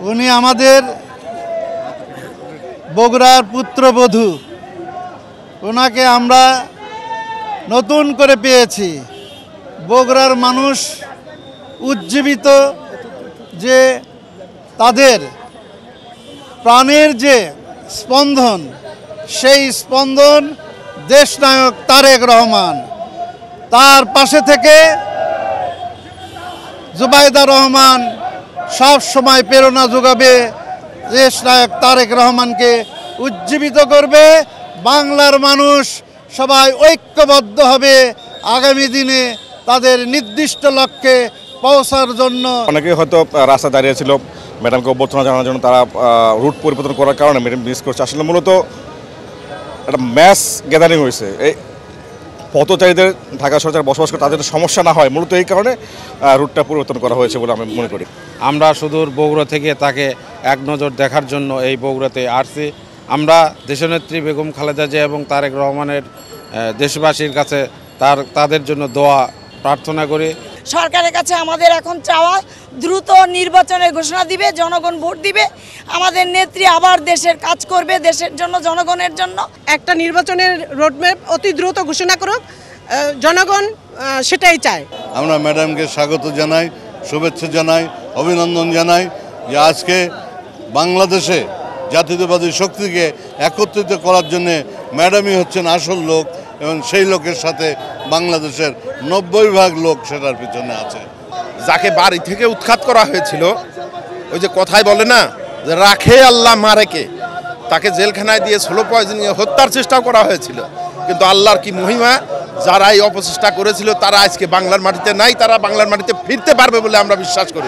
উনি আমাদের বগুড়ার পুত্রবধূ। ওনাকে আমরা নতুন করে পেয়েছি। বগুড়ার মানুষ উজ্জীবিত, যে তাদের প্রাণের যে স্পন্দন, সেই স্পন্দন দেশনায়ক তারেক রহমান। তার পাশে থেকে জুবাইদা রহমান সব সময় প্রেরণা যোগাবে, দেশনায়ক তারেক রহমানকে উজ্জীবিত করবে। বাংলার মানুষ সবাই ঐক্যবদ্ধ হবে আগামী দিনে তাদের নির্দিষ্ট লক্ষ্যে পৌঁছার জন্য। অনেকেই হয়তো রাস্তা দাঁড়িয়েছিল ম্যাডামকে অভ্যর্থনা জানানোর জন্য, তারা রুট পরিবর্তন করার কারণে ম্যাডাম মিস করছে। আসলে মূলত একটা ম্যাস গ্যাদারিং হয়েছে, এই পথচারীদের ঢাকা শহরে বসবাস করে তাদের সমস্যা না হয়, মূলত এই কারণে রুটটা পরিবর্তন করা হয়েছে বলে আমি মনে করি। আমরা সুদূর বগুড়া থেকে তাকে এক নজর দেখার জন্য এই বগুড়াতে আসছি। আমরা দেশনেত্রী বেগম খালেদা জিয়া এবং তারেক রহমানের দেশবাসীর কাছে তাদের জন্য দোয়া প্রার্থনা করি। সরকারের কাছে আমাদের এখন চাওয়া, দ্রুত নির্বাচনের ঘোষণা দিবে, জনগণ ভোট দিবে, আমাদের নেত্রী আবার দেশের কাজ করবে, দেশের জন্য, জনগণের জন্য। একটা নির্বাচনের রোডম্যাপ অতি দ্রুত ঘোষণা করুক, জনগণ সেটাই চায়। আমরা ম্যাডামকে স্বাগত জানাই, শুভেচ্ছা জানাই, অভিনন্দন জানাই যে আজকে বাংলাদেশে জাতীয়তাবাদী শক্তিকে একত্রিত করার জন্যে ম্যাডামই হচ্ছেন আসল লোক, এবং সেই লোকের সাথে বাংলাদেশের 90% লোক সেটার পিছনে আছে। যাকে বাড়ি থেকে উৎখাত করা হয়েছিল, ওই যে কথায় বলে না যে রাখে আল্লাহ মারেকে, তাকে জেলখানায় দিয়ে স্লো পয়জনিং হত্যার চেষ্টাও করা হয়েছিল। কিন্তু আল্লাহর কি মহিমা, যারা এই অপচেষ্টা করেছিল তারা আজকে বাংলার মাটিতে নাই, তারা বাংলার মাটিতে ফিরতে পারবে বলে আমরা বিশ্বাস করি।